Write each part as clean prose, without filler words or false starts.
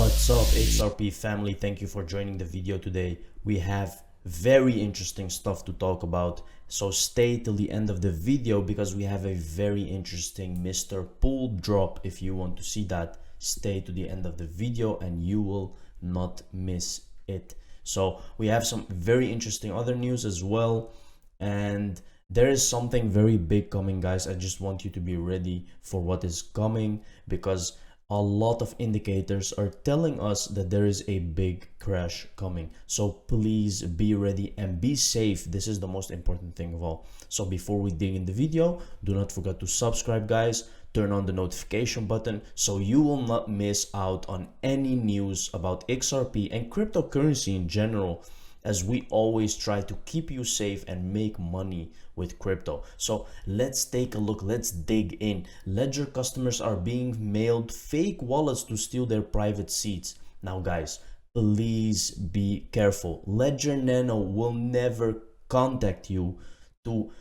What's up, XRP family? Thank you for joining the video today. We have very interesting stuff to talk about, so stay till the end of the video because we have a very interesting Mr. Pool drop. If you want to see that, stay to the end of the video and you will not miss it. So we have some very interesting other news as well, and there is something very big coming, guys. I just want you to be ready for what is coming because a lot of indicators are telling us that there is a big crash coming. So please be ready and be safe. This is the most important thing of all. So before we dig in the video, do not forget to subscribe, guys. Turn on the notification button so you will not miss out on any news about XRP and cryptocurrency in general, as we always try to keep you safe and make money with crypto. So let's take a look, let's dig in. Ledger customers are being mailed fake wallets to steal their private seats. Now guys, please be careful. Ledger Nano will never contact you to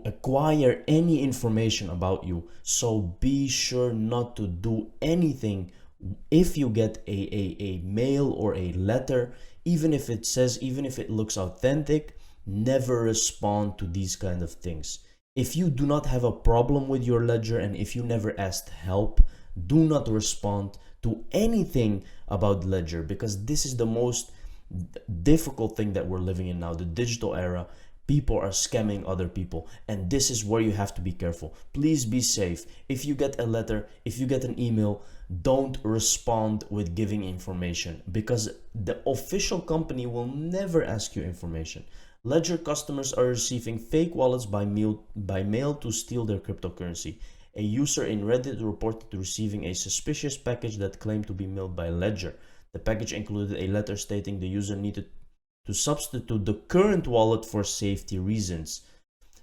acquire any information about you. So be sure not to do anything. If you get a mail or a letter, even if it looks authentic, never respond to these kind of things. If you do not have a problem with your ledger and if you never asked help, do not respond to anything about ledger, because this is the most difficult thing that we're living in now, the digital era. People are scamming other people, and this is where you have to be careful. Please be safe. If you get a letter, if you get an email, don't respond with giving information, because the official company will never ask you information. Ledger customers are receiving fake wallets by mail to steal their cryptocurrency. A user in Reddit reported receiving a suspicious package that claimed to be mailed by Ledger. The package included a letter stating the user needed to substitute the current wallet for safety reasons.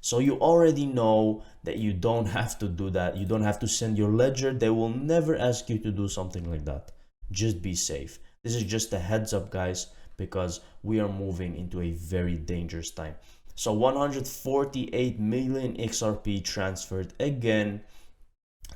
So you already know that you don't have to do that. You don't have to send your ledger. They will never ask you to do something like that. Just be safe. This is just a heads up, guys, because we are moving into a very dangerous time. So 148 million XRP transferred again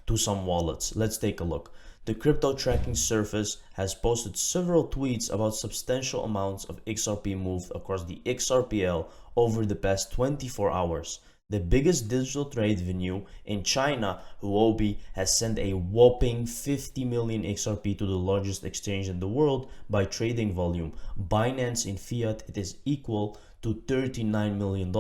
to some wallets. Let's take a look. The crypto tracking service has posted several tweets about substantial amounts of XRP moved across the XRPL over the past 24 hours. The biggest digital trade venue in China, Huobi, has sent a whopping 50 million XRP to the largest exchange in the world by trading volume. Binance in fiat, it is equal to $39 million.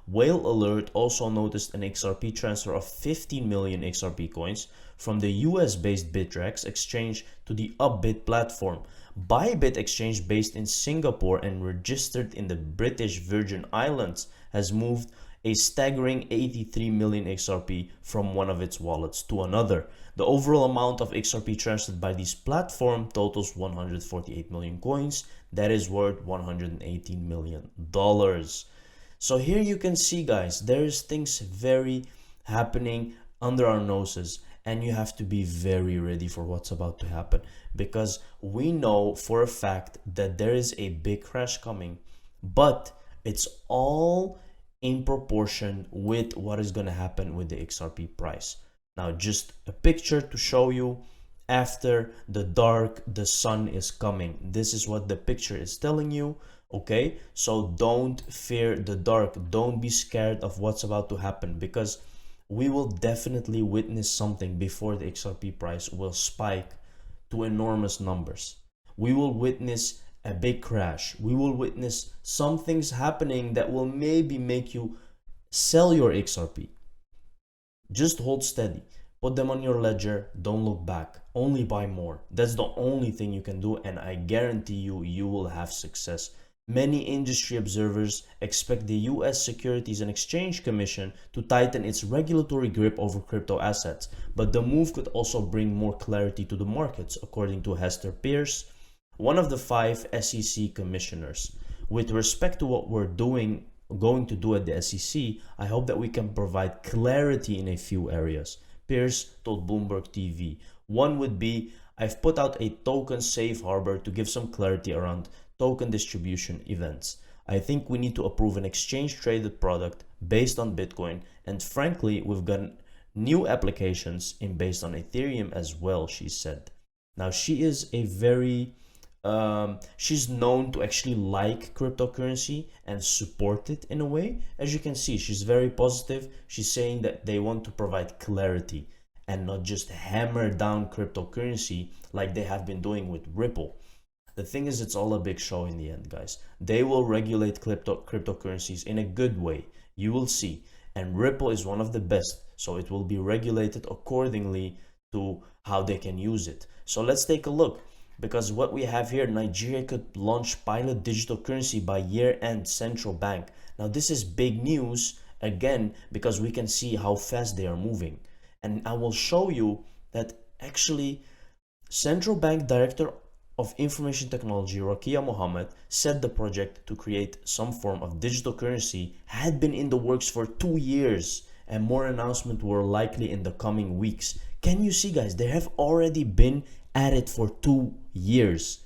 Whale Alert also noticed an XRP transfer of 15 million XRP coins from the US-based Bittrex exchange to the Upbit platform. Bybit exchange, based in Singapore and registered in the British Virgin Islands, has moved a staggering 83 million XRP from one of its wallets to another. The overall amount of XRP transferred by this platform totals 148 million coins. That is worth $118 million. So here you can see, guys, there's things very happening under our noses, and you have to be very ready for what's about to happen, because we know for a fact that there is a big crash coming, but it's all in proportion with what is going to happen with the XRP price. Now, just a picture to show you. After the dark, the sun is coming. This is what the picture is telling you. Okay, so don't fear the dark. Don't be scared of what's about to happen, because we will definitely witness something before the XRP price will spike to enormous numbers. We will witness a big crash. We will witness some things happening that will maybe make you sell your XRP. Just hold steady. Put them on your ledger. Don't look back. Only buy more. That's the only thing you can do, and I guarantee you, you will have success. Many industry observers expect the US Securities and Exchange Commission to tighten its regulatory grip over crypto assets, but the move could also bring more clarity to the markets, according to Hester Pierce, one of the 5 SEC commissioners. With respect to what we're going to do at the SEC, I hope that we can provide clarity in a few areas. Pierce told Bloomberg TV. One would be, I've put out a token safe harbor to give some clarity around token distribution events. I think we need to approve an exchange traded product based on Bitcoin, and frankly, we've got new applications in based on Ethereum as well, she said. Now she is a very she's known to actually like cryptocurrency and support it in a way. As you can see, she's very positive. She's saying that they want to provide clarity and not just hammer down cryptocurrency like they have been doing with Ripple. The thing is, it's all a big show in the end, guys. They will regulate cryptocurrencies in a good way. You will see. And Ripple is one of the best. So it will be regulated accordingly to how they can use it. So let's take a look. Because what we have here, Nigeria could launch pilot digital currency by year-end central bank. Now this is big news, again, because we can see how fast they are moving. And I will show you that actually Central Bank Director of Information Technology, Rakia Mohammed, said the project to create some form of digital currency had been in the works for 2 years, and more announcements were likely in the coming weeks. Can you see, guys? They have already been at it for 2 years.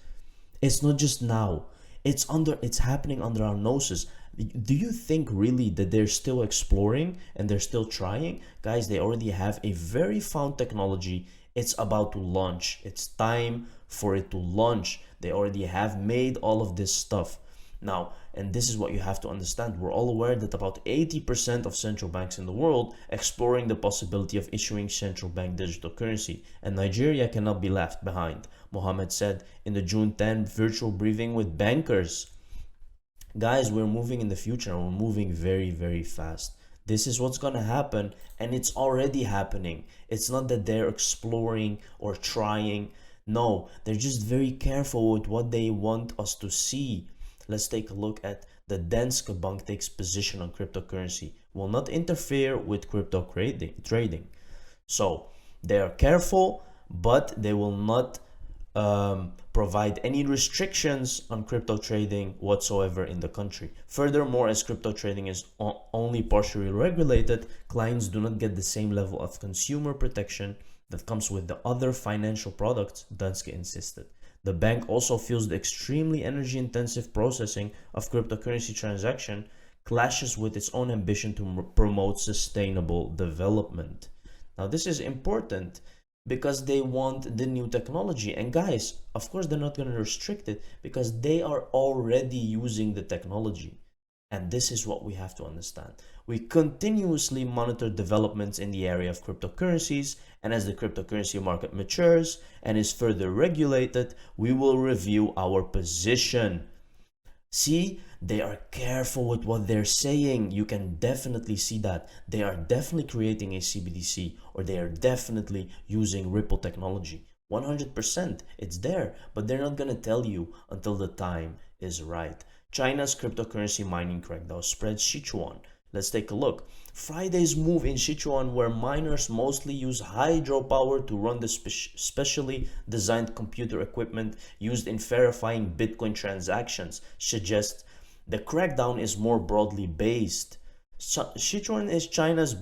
It's not just now. It's happening under our noses. Do you think really that they're still exploring and they're still trying? Guys, they already have a very found technology. It's about to launch. It's time for it to launch. They already have made all of this stuff. Now, and this is what you have to understand. We're all aware that about 80% of central banks in the world exploring the possibility of issuing central bank digital currency, and Nigeria cannot be left behind, Mohammed said in the June 10 virtual briefing with bankers. Guys, we're moving in the future and we're moving very, very fast. This is what's going to happen, and it's already happening. It's not that they're exploring or trying. No, they're just very careful with what they want us to see. Let's take a look at the Danske Bank takes position on cryptocurrency. Will not interfere with crypto trading. So they are careful, but they will not provide any restrictions on crypto trading whatsoever in the country. Furthermore, as crypto trading is only partially regulated, clients do not get the same level of consumer protection that comes with the other financial products, Danske insisted. The bank also feels the extremely energy-intensive processing of cryptocurrency transaction clashes with its own ambition to promote sustainable development. Now, this is important because they want the new technology. And guys, of course, they're not going to restrict it because they are already using the technology. And this is what we have to understand. We continuously monitor developments in the area of cryptocurrencies, and as the cryptocurrency market matures and is further regulated, we will review our position. See, they are careful with what they're saying. You can definitely see that. They are definitely creating a CBDC, or they are definitely using Ripple technology. 100%, it's there, but they're not going to tell you until the time is right. China's cryptocurrency mining crackdown spreads Sichuan. Let's take a look. Friday's move in Sichuan, where miners mostly use hydropower to run the specially designed computer equipment used in verifying Bitcoin transactions, suggests the crackdown is more broadly based. Sichuan is China's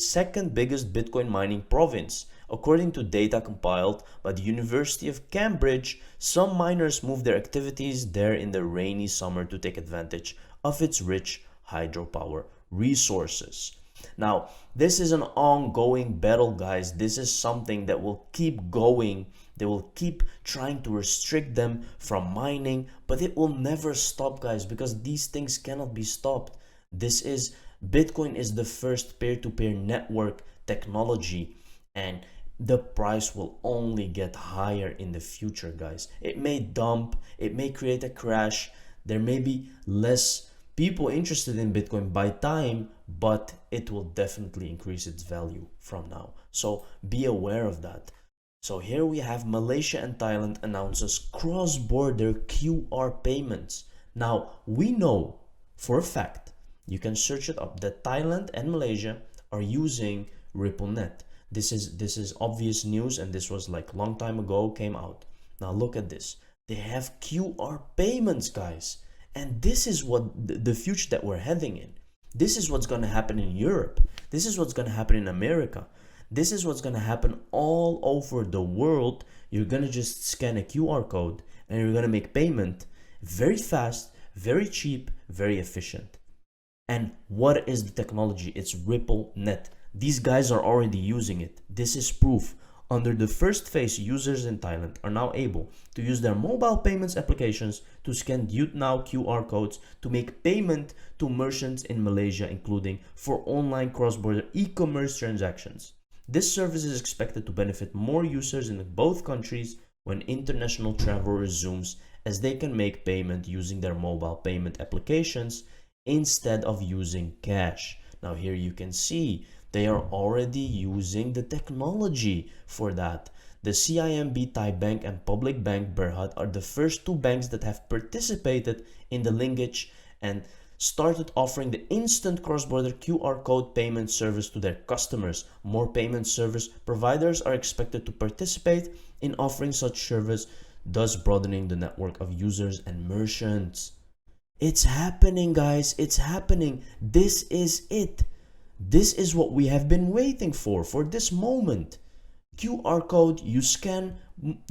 second biggest Bitcoin mining province. According to data compiled by the University of Cambridge, some miners move their activities there in the rainy summer to take advantage of its rich hydropower resources. Now, this is an ongoing battle, guys. This is something that will keep going. They will keep trying to restrict them from mining, but it will never stop, guys, because these things cannot be stopped. Bitcoin is the first peer-to-peer network technology, and the price will only get higher in the future, guys. It may dump, it may create a crash, there may be less people interested in Bitcoin by time, but it will definitely increase its value from now. So be aware of that. So here we have Malaysia and Thailand announces cross-border QR payments. Now we know for a fact, you can search it up, that Thailand and Malaysia are using RippleNet. This is obvious news, and this was like long time ago came out. Now look at this. They have QR payments, guys. And this is what the future that we're heading in. This is what's going to happen in Europe. This is what's going to happen in America. This is what's going to happen all over the world. You're going to just scan a QR code and you're going to make payment very fast, very cheap, very efficient. And what is the technology? It's RippleNet. These guys are already using it. This is proof. Under the first phase, users in Thailand are now able to use their mobile payments applications to scan YoutNow QR codes to make payment to merchants in Malaysia, including for online cross-border e-commerce transactions. This service is expected to benefit more users in both countries when international travel resumes, as they can make payment using their mobile payment applications instead of using cash. Now here you can see they are already using the technology for that. The CIMB Thai Bank and Public Bank Berhad are the first two banks that have participated in the linkage and started offering the instant cross-border QR code payment service to their customers. More payment service providers are expected to participate in offering such service, thus broadening the network of users and merchants. It's happening, guys. It's happening. This is it. This is what we have been waiting for this moment. QR code, you scan,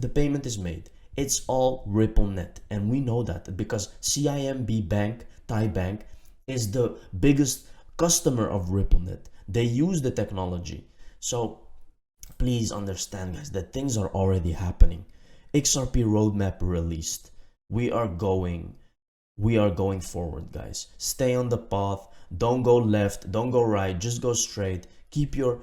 the payment is made. It's all RippleNet, and we know that because CIMB Bank, Thai Bank, is the biggest customer of RippleNet. They use the technology. So please understand, guys, that things are already happening. Xrp Roadmap Released. We are going forward, guys. Stay on the path. Don't go left, don't go right, just go straight. Keep your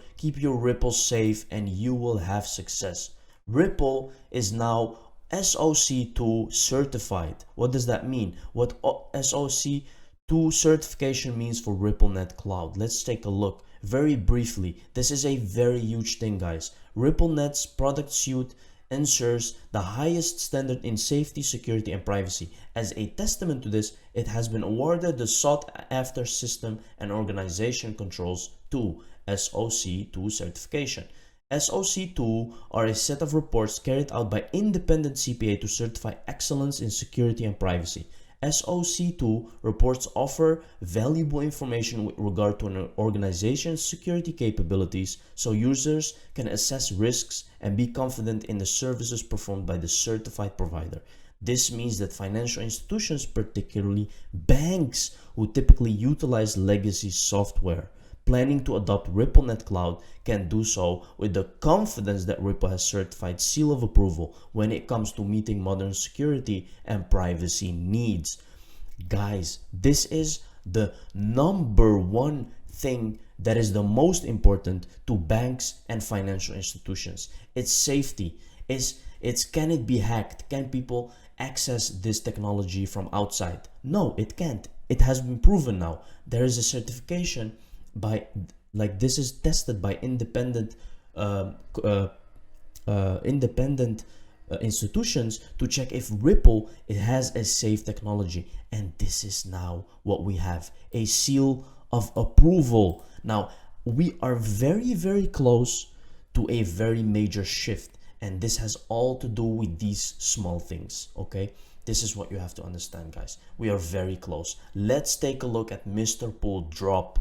Ripple safe and you will have success. Ripple is now SOC2 certified. What does that mean? What SOC2 certification means for RippleNet Cloud? Let's take a look very briefly. This is a very huge thing, guys. RippleNet's product suite ensures the highest standard in safety, security, and privacy. As a testament to this, it has been awarded the sought-after System and Organization Controls 2 SOC2 certification. SOC2 are a set of reports carried out by independent CPA to certify excellence in security and privacy. SOC2 reports offer valuable information with regard to an organization's security capabilities, so users can assess risks and be confident in the services performed by the certified provider. This means that financial institutions, particularly banks who typically utilize legacy software, planning to adopt RippleNet Cloud, can do so with the confidence that Ripple has certified seal of approval when it comes to meeting modern security and privacy needs. Guys, this is the number one thing that is the most important to banks and financial institutions. It's safety. It's can it be hacked? Can people access this technology from outside? No, it can't. It has been proven now. There is a certification by, like, this is tested by independent institutions to check if Ripple it has a safe technology, and this is now what we have, a seal of approval. Now we are very close to a very major shift, and this has all to do with these small things. Okay, this is what you have to understand, guys. We are very close. Let's take a look at Mr. Pool drop.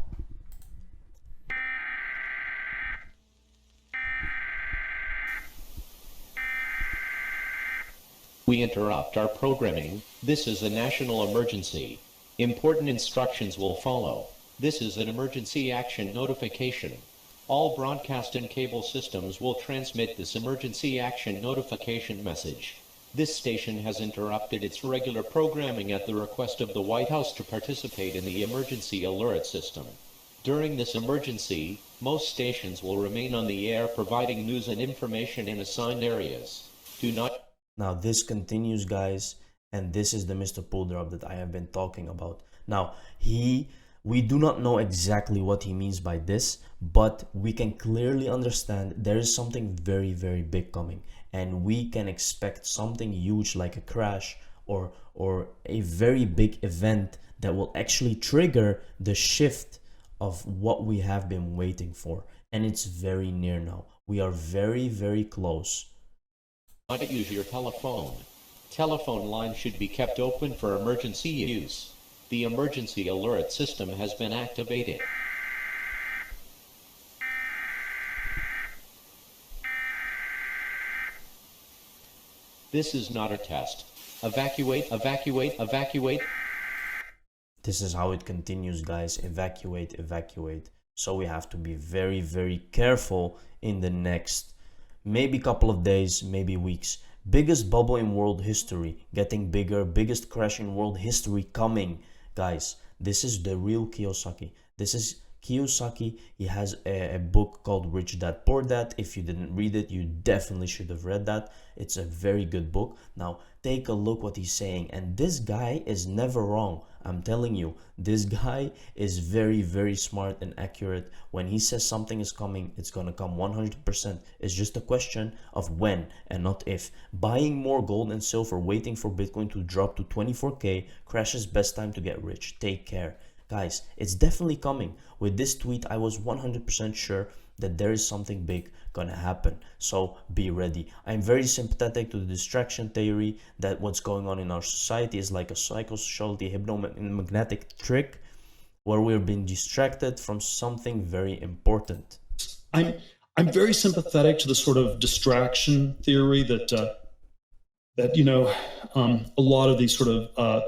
We interrupt our programming. This is a national emergency. Important instructions will follow. This is an emergency action notification. All broadcast and cable systems will transmit this emergency action notification message. This station has interrupted its regular programming at the request of the White House to participate in the emergency alert system. During this emergency, most stations will remain on the air providing news and information in assigned areas. Do not. Now this continues, guys, and this is the Mr. Pool drop that I have been talking about. Now we do not know exactly what he means by this, but we can clearly understand there is something very big coming, and we can expect something huge like a crash or a very big event that will actually trigger the shift of what we have been waiting for, and it's very near now. We are very close. Not use your telephone. Telephone line should be kept open for emergency use. The emergency alert system has been activated. This is not a test. Evacuate. This is how it continues, guys. Evacuate. So we have to be very careful in the next maybe couple of days, maybe weeks. Biggest bubble in world history, getting bigger, biggest crash in world history coming. Guys, this is the real Kiyosaki. This is Kiyosaki. He has a book called Rich Dad Poor Dad. If you didn't read it, you definitely should have read that. It's a very good book. Now take a look what he's saying, and this guy is never wrong. I'm telling you, this guy is very, very smart and accurate. When he says something is coming, it's gonna come 100%. It's just a question of when and not if. Buying more gold and silver, waiting for Bitcoin to drop to 24K, crashes, best time to get rich. Take care. Guys, it's definitely coming. With this tweet, I was 100% sure that there is something big gonna happen, so be ready. I'm very sympathetic to the distraction theory that what's going on in our society is like a psychosociality hypnomagnetic trick where we're being distracted from something very important. I'm very sympathetic to the sort of distraction theory that a lot of these sort of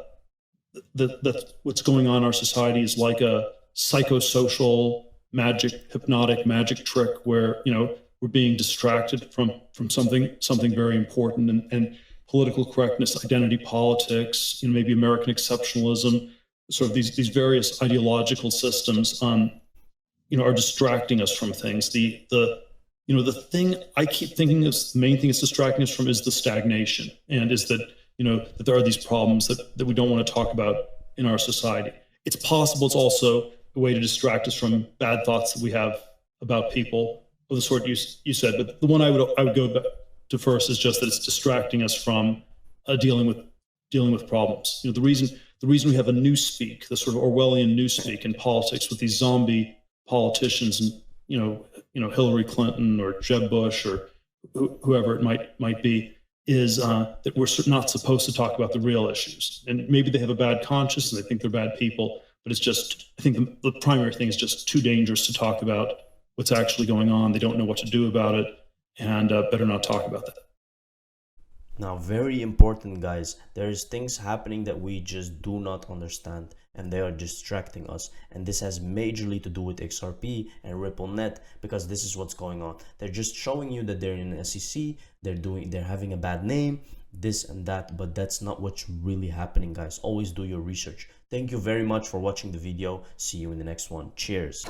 that what's going on in our society is like a psychosocial hypnotic magic trick where we're being distracted from something very important, and political correctness, identity politics, maybe American exceptionalism, sort of these various ideological systems are distracting us from things. The thing I keep thinking is the main thing it's distracting us from is the stagnation, and is that that there are these problems that we don't want to talk about in our society. It's possible it's also a way to distract us from bad thoughts that we have about people of the sort you said. But the one I would go back to first is just that it's distracting us from dealing with problems. The reason we have a newspeak, the sort of Orwellian newspeak in politics with these zombie politicians, and Hillary Clinton or Jeb Bush or whoever it might be, is that we're not supposed to talk about the real issues. And maybe they have a bad conscience and they think they're bad people, but it's just, I think the primary thing is just too dangerous to talk about what's actually going on. They don't know what to do about it, and better not talk about that. Now, very important, guys, there is things happening that we just do not understand, and they are distracting us. And this has majorly to do with XRP and RippleNet, because this is what's going on. They're just showing you that they're in an SEC, they're having a bad name, this and that, but that's not what's really happening, guys. Always do your research. Thank you very much for watching the video. See you in the next one. Cheers.